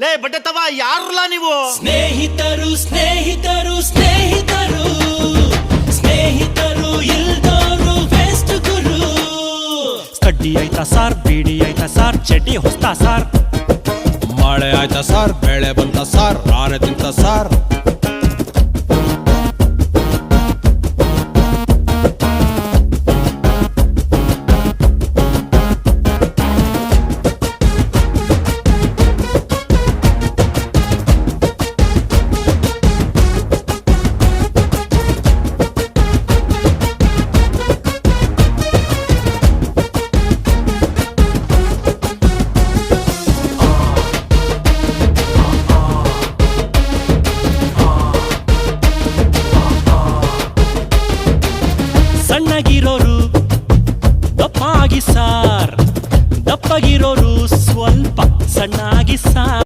ಲೇ ಬಟ್ಟೆ ತವ ಯಾರಲ್ಲ ನೀವು? ಸ್ನೇಹಿತರು ಸ್ನೇಹಿತರು ಸ್ನೇಹಿತರು ಸ್ನೇಹಿತರು ಇಲ್ದೋರು ವೇಸ್ಟ್ ಗುರು. ಕಡ್ಡಿ ಆಯ್ತಾ ಸಾರ್, ಬೀಡಿ ಆಯ್ತಾ ಸಾರ್, ಚಡ್ಡಿ ಹೊಸ್ತಾ ಸಾರ್, ಮಳೆ ಆಯ್ತಾ ಸಾರ್, ಬೆಳೆ ಬಂತ ಸಾರ್, ಆನೆ ತಿಂತ ಸಾರ್. ಸಣ್ಣಗಿರೋರು ದಪ್ಪಾಗಿ ಸಾರ್, ದಪ್ಪಗಿರೋರು ಸ್ವಲ್ಪ ಸಣ್ಣಾಗಿ ಸಾರ್.